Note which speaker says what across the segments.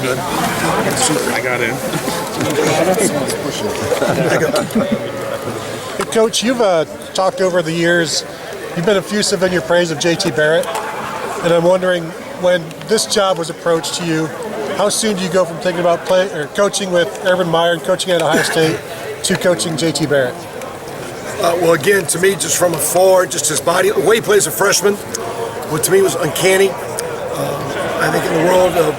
Speaker 1: Good. I got in.
Speaker 2: Hey, Coach, you've talked over the years, you've been effusive in your praise of JT Barrett, and I'm wondering, when this job was approached to you, how soon do you go from thinking about coaching with Urban Meyer and coaching at Ohio State to coaching JT Barrett?
Speaker 3: Well, again, to me, just from afar, just his body, the way he plays a freshman, what to me was uncanny. I think in the world of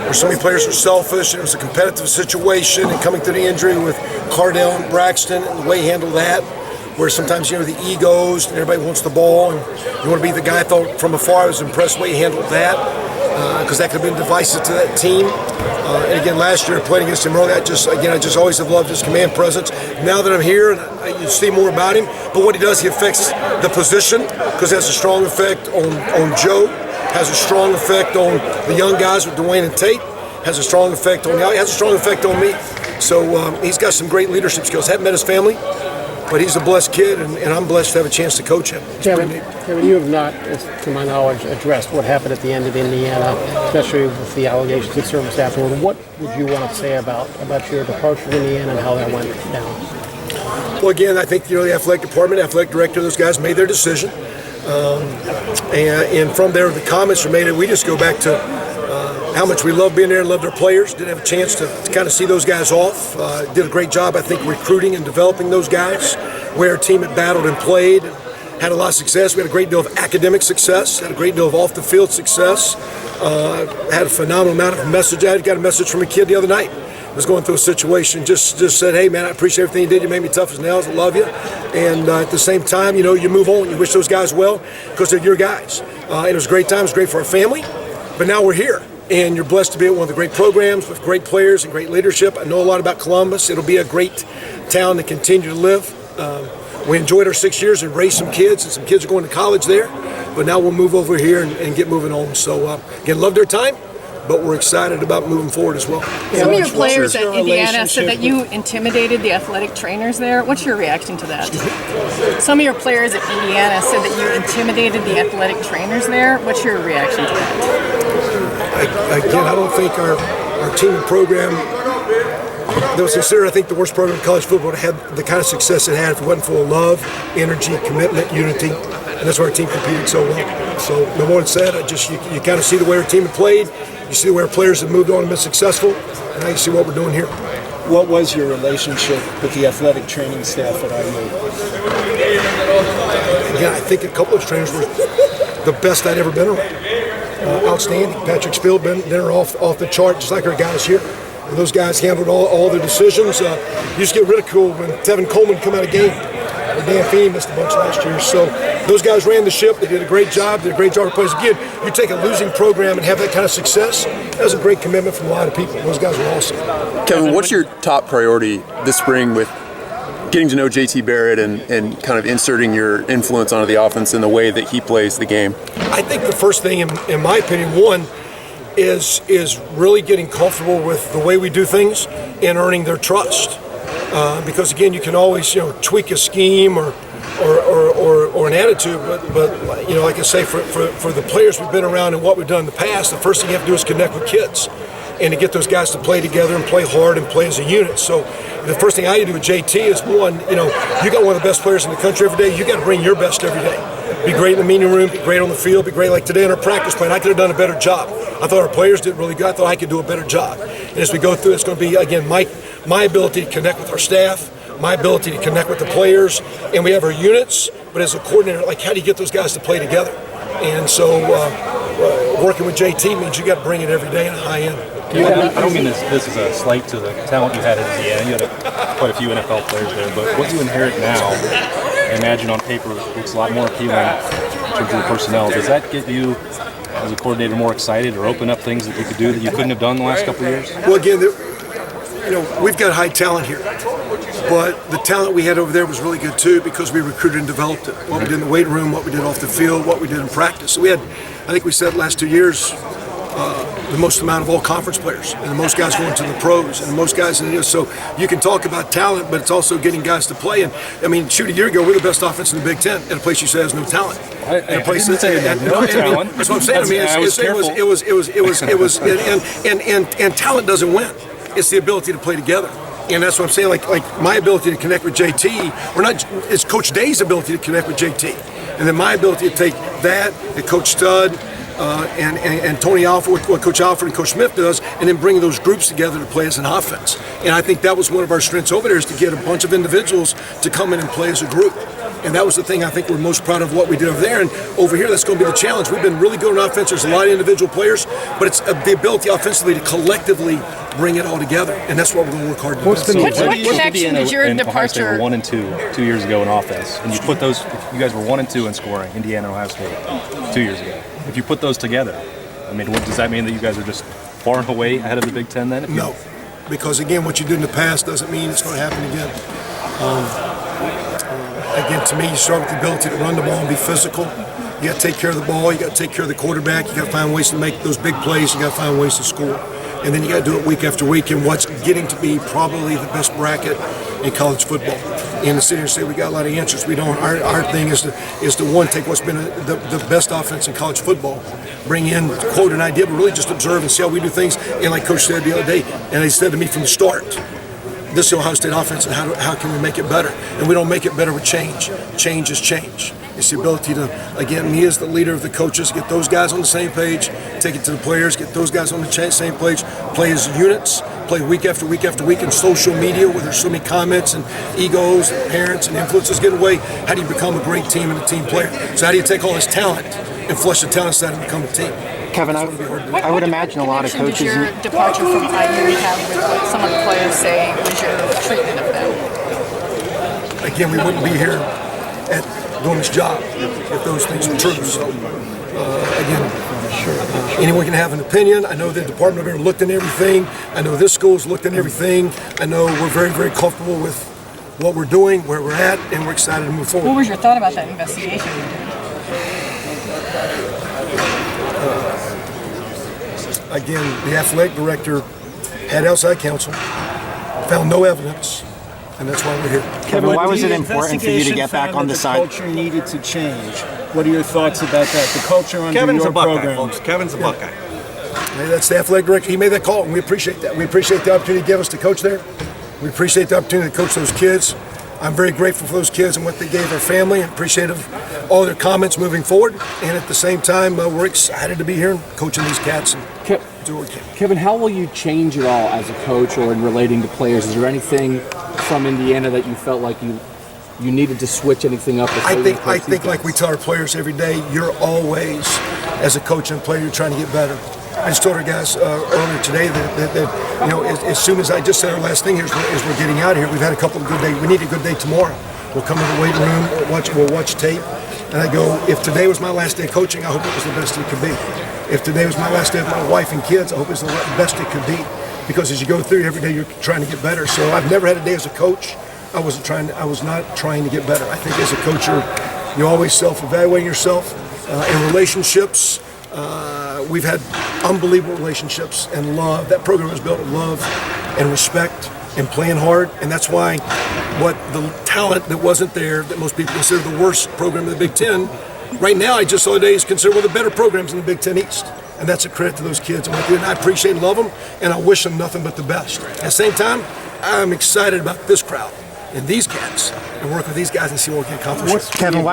Speaker 3: where so many players are selfish, and it was a competitive situation, and coming through the injury with Cardell and Braxton, and the way he handled that, where sometimes, the egos, and everybody wants the ball, and you want to be the guy. I thought from afar I was impressed the way he handled that, because that could have been divisive to that team. And again, last year playing against him early, I just always have loved his command presence. Now that I'm here, and you see more about him, but what he does, he affects the position, because it has a strong effect on Joe, has a strong effect on the young guys with Dwayne and Tate, has a strong effect on me. So he's got some great leadership skills. Haven't met his family, but he's a blessed kid, and I'm blessed to have a chance to coach him.
Speaker 4: Kevin, you have not, to my knowledge, addressed what happened at the end of Indiana, especially with the allegations of service afterward. What would you want to say about your departure from Indiana and how that went down?
Speaker 3: Well, again, I think the athletic department, athletic director, those guys made their decision, and from there, the comments were made, and we just go back to how much we love being there and loved our players. Didn't have a chance to kind of see those guys off. Did a great job, I think, recruiting and developing those guys. Where our team had battled and played, had a lot of success. We had a great deal of academic success, had a great deal of off-the-field success. Had a phenomenal amount of message. I got a message from a kid the other night. Was going through a situation, just said, hey, man, I appreciate everything you did. You made me tough as nails. I love you. And at the same time, you move on. You wish those guys well because they're your guys. And it was a great time. It was great for our family. But now we're here. And you're blessed to be at one of the great programs with great players and great leadership. I know a lot about Columbus. It'll be a great town to continue to live. We enjoyed our 6 years and raised some kids, and some kids are going to college there. But now we'll move over here and get moving on. So, again, loved our time, but we're excited about moving forward as well.
Speaker 5: Some of your players at Indiana said that you intimidated the athletic trainers there. What's your reaction to that? Some of your players at Indiana said that you intimidated the athletic trainers there. What's your reaction to that?
Speaker 3: Again, I don't think our team and program that was considered, I think, the worst program in college football to have the kind of success it had if it wasn't full of love, energy, commitment, unity, and that's why our team competed so well. So, no more than said, you kind of see the way our team had played, you see the way our players have moved on and been successful, and now you see what we're doing here.
Speaker 6: What was your relationship with the athletic training staff at IU?
Speaker 3: Yeah, I think a couple of trainers were the best I'd ever been around. Outstanding. Patrick Spiel, been there off the chart, just like our guys here. And those guys handled all their decisions. You just get ridiculed when Tevin Coleman come out of game. Or Dan Feeney missed a bunch last year. So those guys ran the ship. They did a great job. Did a great job of players. Again, you take a losing program and have that kind of success. That was a great commitment from a lot of people. Those guys were awesome.
Speaker 7: Kevin, what's your top priority this spring with getting to know JT Barrett and kind of inserting your influence onto the offense in the way that he plays the game?
Speaker 3: I think the first thing, in my opinion, one, is really getting comfortable with the way we do things and earning their trust. Because again, you can always tweak a scheme or an attitude, but like I say, for the players we've been around and what we've done in the past, the first thing you have to do is connect with kids and to get those guys to play together and play hard and play as a unit. So the first thing I do with JT is, one, you got one of the best players in the country every day. You got to bring your best every day. Be great in the meeting room, be great on the field, be great like today in our practice plan. I could have done a better job. I thought our players did really good. I thought I could do a better job. And as we go through, it's going to be, again, my ability to connect with our staff, my ability to connect with the players, and we have our units, but as a coordinator, like, how do you get those guys to play together? And so working with JT means you got to bring it every day at a high end.
Speaker 8: I don't mean this is a slight to the talent you had at Indiana. You had quite a few NFL players there, but what you inherit now, I imagine on paper, looks a lot more appealing in terms of the personnel. Does that get you, as a coordinator, more excited or open up things that you could do that you couldn't have done the last couple of years?
Speaker 3: Well, again, we've got high talent here, but the talent we had over there was really good too because we recruited and developed it. What we did in the weight room, what we did off the field, what we did in practice. So I think we said the last 2 years, the most amount of all conference players, and the most guys going to the pros, and the most guys. So you can talk about talent, but it's also getting guys to play. And I mean, shoot, a year ago we're the best offense in the Big Ten at a place you say has no talent.
Speaker 8: I didn't say it had no talent.
Speaker 3: That's what I'm saying. I mean, and talent doesn't win. It's the ability to play together. And that's what I'm saying. Like my ability to connect with JT, it's Coach Day's ability to connect with JT, and then my ability to take that and Coach Stud and Tony Alford, what Coach Alford and Coach Smith does, and then bring those groups together to play as an offense. And I think that was one of our strengths over there, is to get a bunch of individuals to come in and play as a group. And that was the thing I think we're most proud of what we did over there. And over here, that's going to be the challenge. We've been really good on offense. There's a lot of individual players, but it's the ability offensively to collectively bring it all together. And that's what we're going to work hard to do.
Speaker 5: What connection did your
Speaker 8: Ohio State were
Speaker 5: departure?
Speaker 8: 1 and 2 2 years ago in offense, and you put those. You guys were 1 and 2 in scoring. Indiana and Ohio State 2 years ago. If you put those together, I mean, what does that mean? That you guys are just far and away ahead of the Big Ten then?
Speaker 3: No, because again, what you did in the past doesn't mean it's going to happen again. Again, to me, you start with the ability to run the ball and be physical. You got to take care of the ball. You got to take care of the quarterback. You got to find ways to make those big plays. You got to find ways to score, and then you got to do it week after week in what's getting to be probably the best bracket in college football. In the city and say we got a lot of answers. We don't. Our thing is to one, take what's been the best offense in college football, bring in, quote, an idea, but really just observe and see how we do things. And like Coach said the other day, and he said to me from the start, this is the Ohio State offense, and how can we make it better? And we don't make it better with change. Change is change. It's the ability to, again, me as the leader of the coaches, get those guys on the same page, take it to the players, get those guys on the same page, play as units, play week after week after week in social media where there's so many comments and egos and parents and influences get away. How do you become a great team and a team player? So how do you take all this talent and flush the talent side and become a team?
Speaker 9: Kevin, I would imagine a lot of coaches.
Speaker 5: What connection did your departure from IU have with what some of the players say was your treatment of them?
Speaker 3: Again, we wouldn't be here doing this job if those things were true. So, again, anyone can have an opinion. I know the department over there looked into everything. I know this school's looked into everything. I know we're very, very comfortable with what we're doing, where we're at, and we're excited to move forward.
Speaker 5: What was your thought about that investigation you did?
Speaker 3: Again, the athletic director had outside counsel, found no evidence, and that's why we're here.
Speaker 9: Kevin, why was it important for you to get back on the side?
Speaker 6: The culture needed to change. What are your thoughts about that? The culture under
Speaker 1: Kevin's
Speaker 6: your
Speaker 1: a Buckeye,
Speaker 6: program.
Speaker 1: folks. Kevin's a Buckeye.
Speaker 3: Hey, that's the athletic director. He made that call, and we appreciate that. We appreciate the opportunity to give us to coach there. We appreciate the opportunity to coach those kids. I'm very grateful for those kids and what they gave their family, and appreciative of all their comments moving forward. And at the same time, we're excited to be here and coaching these cats and do what we can.
Speaker 10: Kevin, how will you change at all as a coach or in relating to players? Is there anything from Indiana that you felt like you needed to switch anything up?
Speaker 3: I think like we tell our players every day, you're always, as a coach and player, you're trying to get better. I just told our guys earlier today that you know, as soon as I just said our last thing here is we're getting out of here. We've had a couple of good days. We need a good day tomorrow. We'll come to the weight room, we'll watch tape, and I go, if today was my last day coaching, I hope it was the best it could be. If today was my last day with my wife and kids, I hope it's the best it could be. Because as you go through every day, you're trying to get better. So I've never had a day as a coach I was not trying to get better. I think as a coach, you always self-evaluate yourself. In relationships, we've had unbelievable relationships and love. That program was built on love and respect and playing hard, and that's why what the talent that wasn't there, that most people consider the worst program in the Big Ten, right now I just saw today is considered one of the better programs in the Big Ten East. And that's a credit to those kids and what they did. And I appreciate and love them, and I wish them nothing but the best. At the same time, I'm excited about this crowd and these cats and work with these guys and see what we can accomplish.
Speaker 9: Kevin,